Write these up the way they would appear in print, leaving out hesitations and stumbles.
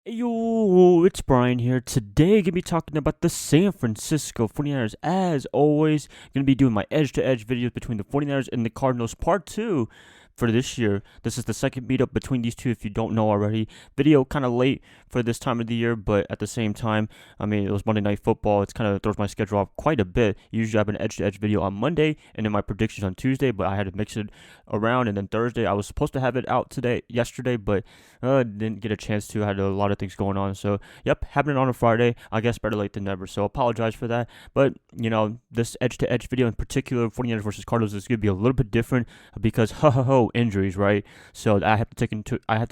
Yo, it's Brian here. Today, gonna be talking about the San Francisco 49ers. As always, gonna be doing my edge-to-edge videos between the 49ers and the Cardinals part 2 for this year. This is the second meetup between these two, if you don't know already. Video kind of late for this time of the year, but at the same time, I mean, it was Monday Night Football. It's kind of throws my schedule off quite a bit. Usually I have an edge-to-edge video on Monday and then my predictions on Tuesday, but I had to mix it around. And then Thursday, I was supposed to have it out yesterday, but didn't get a chance to. I had a lot of things going on. So, yep, happening on a Friday. I guess better late than never. So, apologize for that. But, this edge-to-edge video in particular, 49ers versus Cardinals, is going to be a little bit different because, injuries, right? So, I have to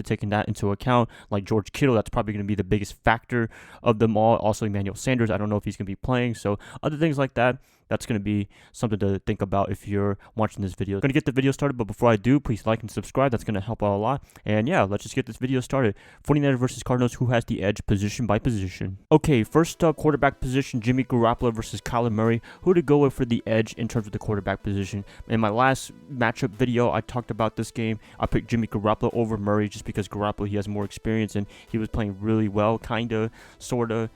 take that into account. Like George Kittle, that's probably going to be the biggest factor of them all. Also, Emmanuel Sanders, I don't know if he's going to be playing. So, other things like that. That's going to be something to think about if you're watching this video. I'm going to get the video started, but before I do, please like and subscribe. That's going to help out a lot. And yeah, let's just get this video started. 49ers versus Cardinals, who has the edge position by position? Okay, first up, quarterback position, Jimmy Garoppolo versus Kyler Murray. Who to go with for the edge in terms of the quarterback position? In my last matchup video, I talked about this game. I picked Jimmy Garoppolo over Murray just because Garoppolo, he has more experience and he was playing really well, kind of, sort of,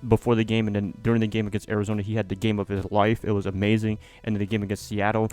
before the game, and then during the game against Arizona, he had the game of his life. It was amazing. And then the game against Seattle,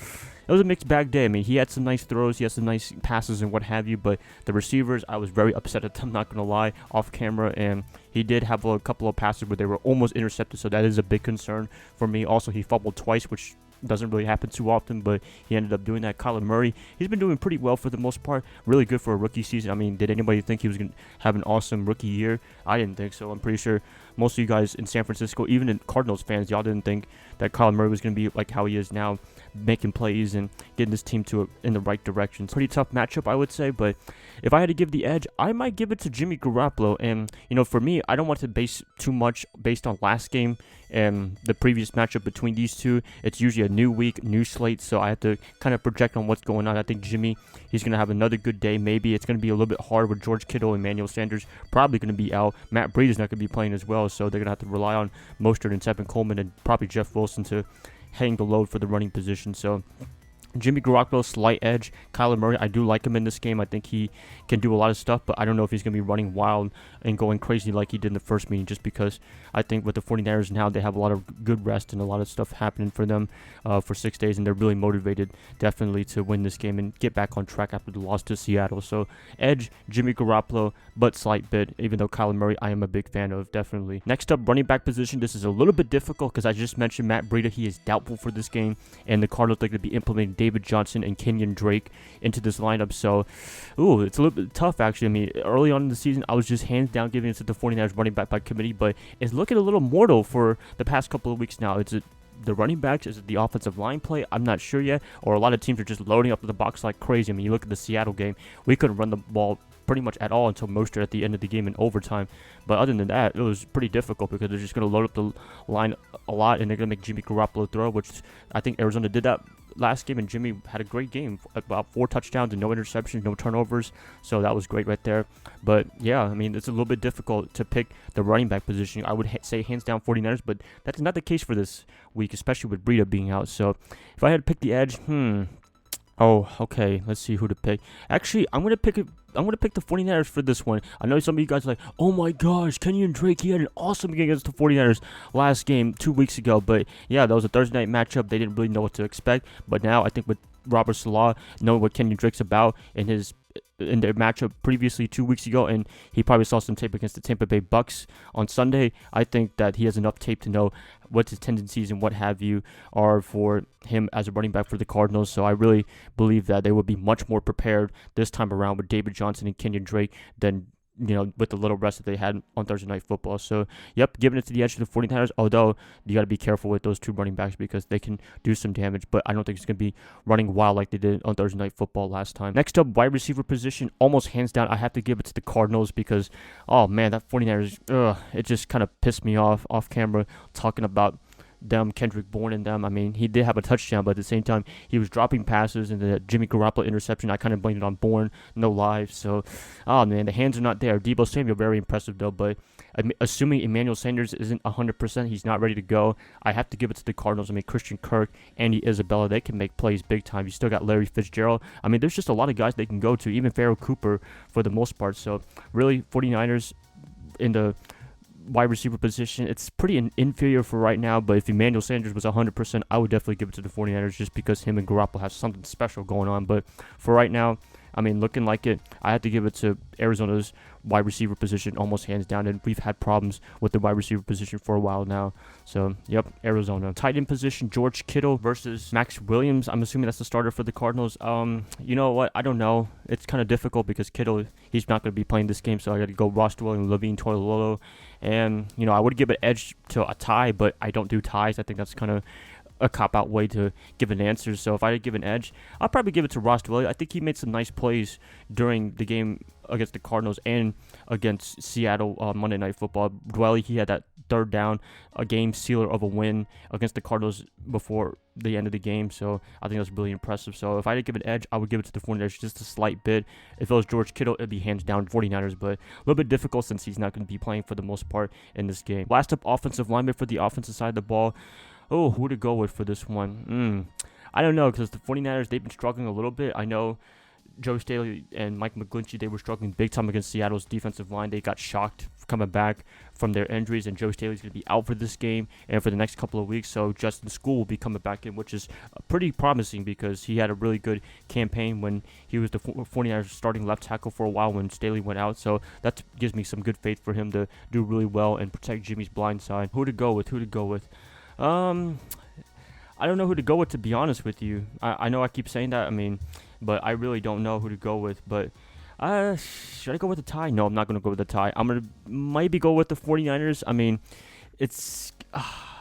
it was a mixed bag day. I mean, he had some nice throws, he had some nice passes and what have you, but the receivers, I was very upset at them, not going to lie, off camera, and he did have a couple of passes where they were almost intercepted, so that is a big concern for me. Also, he fumbled twice, which doesn't really happen too often, but he ended up doing that. Kyler Murray, he's been doing pretty well for the most part. Really good for a rookie season. I mean, did anybody think he was going to have an awesome rookie year? I didn't think so. I'm pretty sure most of you guys in San Francisco, even in Cardinals fans, y'all didn't think that Kyler Murray was going to be like how he is now, making plays and getting this team in the right direction. Pretty tough matchup, I would say, but if I had to give the edge, I might give it to Jimmy Garoppolo. And, for me, I don't want to base too much based on last game and the previous matchup between these two. It's usually a new week, new slate, so I have to kind of project on what's going on. I think Jimmy, he's going to have another good day. Maybe it's going to be a little bit hard with George Kittle and Emmanuel Sanders probably going to be out. Matt Breida is not going to be playing as well, so they're going to have to rely on Mostert and Tevin Coleman and probably Jeff Wilson to hang the load for the running position. So Jimmy Garoppolo, slight edge. Kyler Murray, I do like him in this game. I think he can do a lot of stuff, but I don't know if he's going to be running wild and going crazy like he did in the first meeting, just because I think with the 49ers now, they have a lot of good rest and a lot of stuff happening for them for 6 days, and they're really motivated definitely to win this game and get back on track after the loss to Seattle. So edge, Jimmy Garoppolo, but slight bit, even though Kyler Murray I am a big fan of, definitely. Next up, running back position. This is a little bit difficult because I just mentioned Matt Breida. He is doubtful for this game, and the Cardinals are going to be implementing David Johnson and Kenyon Drake into this lineup. So, it's a little bit tough, actually. I mean, early on in the season, I was just hands down giving it to the 49ers running back by committee, but it's looking a little mortal for the past couple of weeks now. It's the running backs? Is it the offensive line play? I'm not sure yet. Or a lot of teams are just loading up the box like crazy. I mean, you look at the Seattle game, we couldn't run the ball pretty much at all until Mostert at the end of the game in overtime. But other than that, it was pretty difficult because they're just going to load up the line a lot, and they're going to make Jimmy Garoppolo throw, which I think Arizona did that last game, and Jimmy had a great game, about 4 touchdowns and no interceptions, no turnovers, so that was great right there. But yeah, I mean, it's a little bit difficult to pick the running back position. I would say hands down 49ers, but that's not the case for this week, especially with Breida being out. So if I had to pick the edge, oh, okay, let's see who to pick. Actually, I'm going to pick the 49ers for this one. I know some of you guys are like, oh my gosh, Kenyon Drake, he had an awesome game against the 49ers last game 2 weeks ago. But yeah, that was a Thursday night matchup. They didn't really know what to expect. But now I think with Robert Saleh knowing what Kenyon Drake's about in their matchup previously 2 weeks ago, and he probably saw some tape against the Tampa Bay Bucks on Sunday, I think that he has enough tape to know what his tendencies and what have you are for him as a running back for the Cardinals. So I really believe that they will be much more prepared this time around with David Johnson and Kenyon Drake than with the little rest that they had on Thursday Night Football. So, yep, giving it to the edge to the 49ers, although you got to be careful with those two running backs because they can do some damage, but I don't think it's going to be running wild like they did on Thursday Night Football last time. Next up, wide receiver position, almost hands down, I have to give it to the Cardinals because, oh man, that 49ers, it just kind of pissed me off camera talking about them, Kendrick Bourne and them. I mean, he did have a touchdown, but at the same time, he was dropping passes, and the Jimmy Garoppolo interception, I kind of blamed it on Bourne, no live. So, oh man, the hands are not there. Deebo Samuel, very impressive though, but assuming Emmanuel Sanders isn't 100%, he's not ready to go, I have to give it to the Cardinals. I mean, Christian Kirk, Andy Isabella, they can make plays big time. You still got Larry Fitzgerald. I mean, there's just a lot of guys they can go to, even Pharaoh Cooper for the most part. So, really, 49ers, in the wide receiver position, it's pretty inferior for right now. But if Emmanuel Sanders was 100%, I would definitely give it to the 49ers just because him and Garoppolo have something special going on. But for right now, I mean, looking like it, I have to give it to Arizona's wide receiver position almost hands down. And we've had problems with the wide receiver position for a while now. So, yep, Arizona. Tight end position, George Kittle versus Max Williams. I'm assuming that's the starter for the Cardinals. You know what? I don't know. It's kind of difficult because Kittle, he's not going to be playing this game. So I got to go Ross Dwelling, Levine Toilolo. And, you know, I would give an edge to a tie, but I don't do ties. I think that's kind of a cop-out way to give an answer. So if I had to give an edge, I'll probably give it to Ross Dwelly. I think he made some nice plays during the game against the Cardinals and against Seattle Monday Night Football. Dwelly, he had that third down, a game sealer of a win against the Cardinals before the end of the game. So I think that's really impressive. So if I had to give an edge, I would give it to the 49ers just a slight bit. If it was George Kittle, it'd be hands down 49ers, but a little bit difficult since he's not going to be playing for the most part in this game. Last up, offensive lineman for the offensive side of the ball. Oh, who to go with for this one? I don't know, because the 49ers, they've been struggling a little bit. I know Joe Staley and Mike McGlinchey, they were struggling big time against Seattle's defensive line. They got shocked coming back from their injuries, and Joe Staley's going to be out for this game and for the next couple of weeks. So Justin School will be coming back in, which is pretty promising because he had a really good campaign when he was the 49ers starting left tackle for a while when Staley went out. So that gives me some good faith for him to do really well and protect Jimmy's blind side. Who to go with? I don't know who to go with, to be honest with you. I know I keep saying that, but I really don't know who to go with. But should I go with the tie? No, I'm not going to go with the tie. I'm going to maybe go with the 49ers. It's,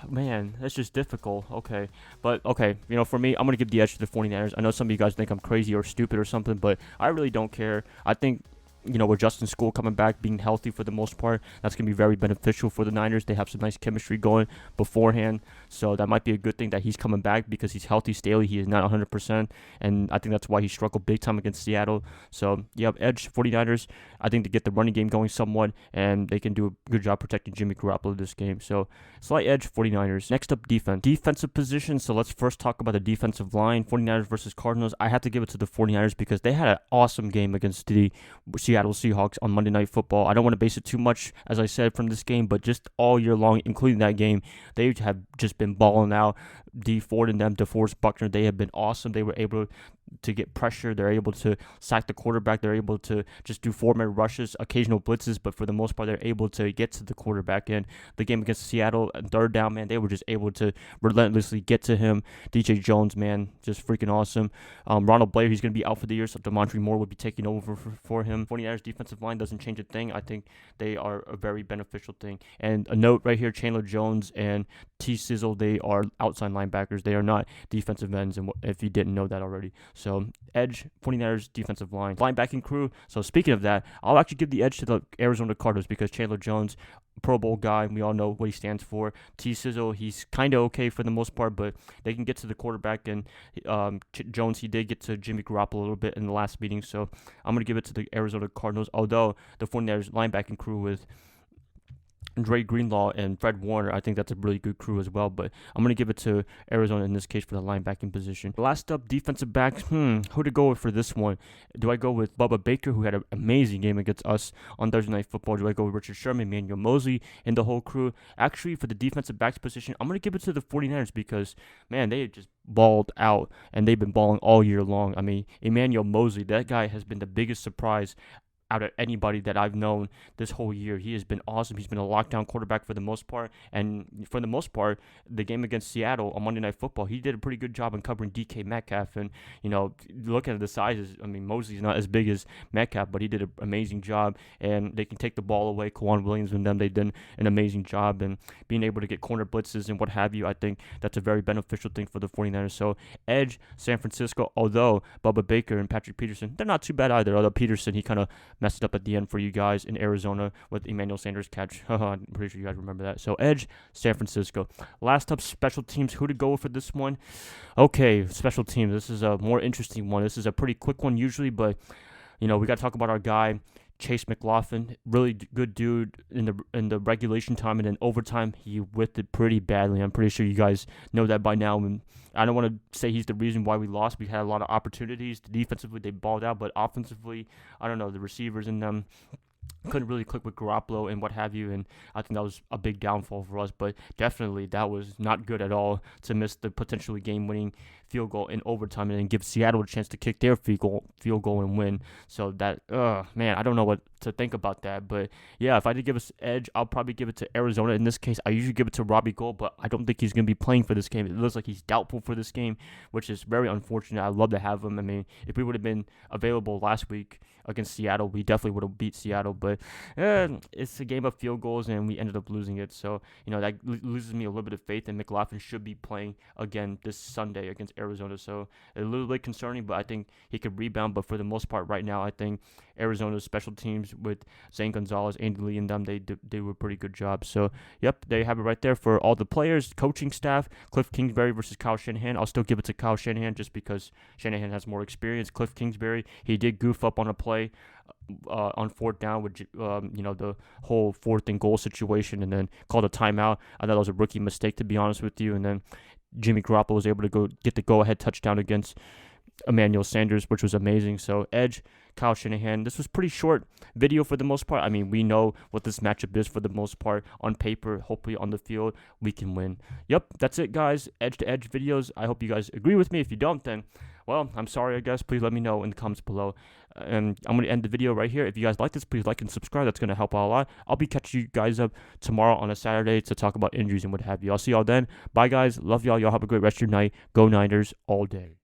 man, that's just difficult. Okay. But, okay, for me, I'm going to give the edge to the 49ers. I know some of you guys think I'm crazy or stupid or something, but I really don't care. I think, with Justin School coming back, being healthy for the most part, that's going to be very beneficial for the Niners. They have some nice chemistry going beforehand, so that might be a good thing that he's coming back because he's healthy. Staley, he is not 100%, and I think that's why he struggled big time against Seattle. So, edge 49ers, I think, to get the running game going somewhat, and they can do a good job protecting Jimmy Garoppolo this game. So, slight edge 49ers. Next up, defense. Defensive position, so let's first talk about the defensive line. 49ers versus Cardinals. I have to give it to the 49ers because they had an awesome game against the Seattle Seahawks on Monday Night Football. I don't want to base it too much, as I said, from this game, but just all year long, including that game, they have just been balling out. D Ford and them, DeForest Buckner, they have been awesome. They were able to get pressure. They're able to sack the quarterback. They're able to just do 4-man rushes, occasional blitzes, but for the most part, they're able to get to the quarterback. And the game against Seattle, third down, man, they were just able to relentlessly get to him. DJ Jones, man, just freaking awesome. Ronald Blair, he's going to be out for the year, so DeMontre Moore would be taking over for him. 49ers defensive line doesn't change a thing. I think they are a very beneficial thing. And a note right here, Chandler Jones and T. Sizzle, they are outside linebackers. They are not defensive ends, and if you didn't know that already. So, edge, 49ers defensive line. Linebacking crew. So, speaking of that, I'll actually give the edge to the Arizona Cardinals because Chandler Jones, Pro Bowl guy, we all know what he stands for. T. Sizzle, he's kind of okay for the most part, but they can get to the quarterback, and Jones, he did get to Jimmy Garoppolo a little bit in the last meeting, so I'm going to give it to the Arizona Cardinals, although the 49ers linebacking crew with Dre Greenlaw and Fred Warner, I think that's a really good crew as well, but I'm going to give it to Arizona in this case for the linebacking position. Last up, defensive backs. Who to go with for this one? Do I go with Bubba Baker, who had an amazing game against us on Thursday Night Football? Do I go with Richard Sherman, Emmanuel Mosley, and the whole crew? Actually, for the defensive backs position, I'm going to give it to the 49ers because, man, they just balled out, and they've been balling all year long. Emmanuel Mosley, that guy has been the biggest surprise out of anybody that I've known this whole year. He has been awesome. He's been a lockdown quarterback for the most part. And for the most part, the game against Seattle on Monday Night Football, he did a pretty good job in covering DK Metcalf. And, looking at the sizes, Mosley's not as big as Metcalf, but he did an amazing job. And they can take the ball away. Kwan Williams and them, they did an amazing job. And being able to get corner blitzes and what have you, I think that's a very beneficial thing for the 49ers. So, edge, San Francisco, although Bubba Baker and Patrick Peterson, they're not too bad either. Although Peterson, he kind of messed it up at the end for you guys in Arizona with Emmanuel Sanders catch. I'm pretty sure you guys remember that. So, edge, San Francisco. Last up, special teams. Who to go for this one? Okay, special teams. This is a more interesting one. This is a pretty quick one usually, but, we got to talk about our guy, Chase McLaughlin. Really good dude in the regulation time, and then overtime, he whipped it pretty badly. I'm pretty sure you guys know that by now. And I don't want to say he's the reason why we lost. We had a lot of opportunities. Defensively, they balled out, but offensively, I don't know, the receivers in them, couldn't really click with Garoppolo and what have you, and I think that was a big downfall for us. But definitely, that was not good at all to miss the potentially game-winning field goal in overtime and then give Seattle a chance to kick their field goal and win. So that, man, I don't know what to think about that. But yeah, if I did give us edge, I'll probably give it to Arizona. In this case, I usually give it to Robbie Gould, but I don't think he's going to be playing for this game. It looks like he's doubtful for this game, which is very unfortunate. I'd love to have him. I mean, if we would have been available last week against Seattle, we definitely would have beat Seattle. But it's a game of field goals, and we ended up losing it. So, that loses me a little bit of faith, and McLaughlin should be playing again this Sunday against Arizona. So, a little bit concerning, but I think he could rebound. But for the most part, right now, I think Arizona's special teams with Zane Gonzalez, Andy Lee, and them, they do a pretty good job. So, yep, they have it right there for all the players, coaching staff. Cliff Kingsbury versus Kyle Shanahan. I'll still give it to Kyle Shanahan just because Shanahan has more experience. Cliff Kingsbury, he did goof up on a play on fourth down with the whole fourth and goal situation, and then called a timeout. I thought it was a rookie mistake, to be honest with you. And then Jimmy Garoppolo was able to get the go-ahead touchdown against Emmanuel Sanders, which was amazing. So edge, Kyle Shanahan. This was pretty short video for the most part. I mean, we know what this matchup is for the most part on paper. Hopefully on the field, we can win. Yep, that's it, guys. Edge-to-edge videos. I hope you guys agree with me. If you don't, then, well, I'm sorry, I guess. Please let me know in the comments below. And I'm going to end the video right here. If you guys like this, please like and subscribe. That's going to help out a lot. I'll be catching you guys up tomorrow on a Saturday to talk about injuries and what have you. I'll see y'all then. Bye, guys. Love y'all. Y'all have a great rest of your night. Go Niners all day.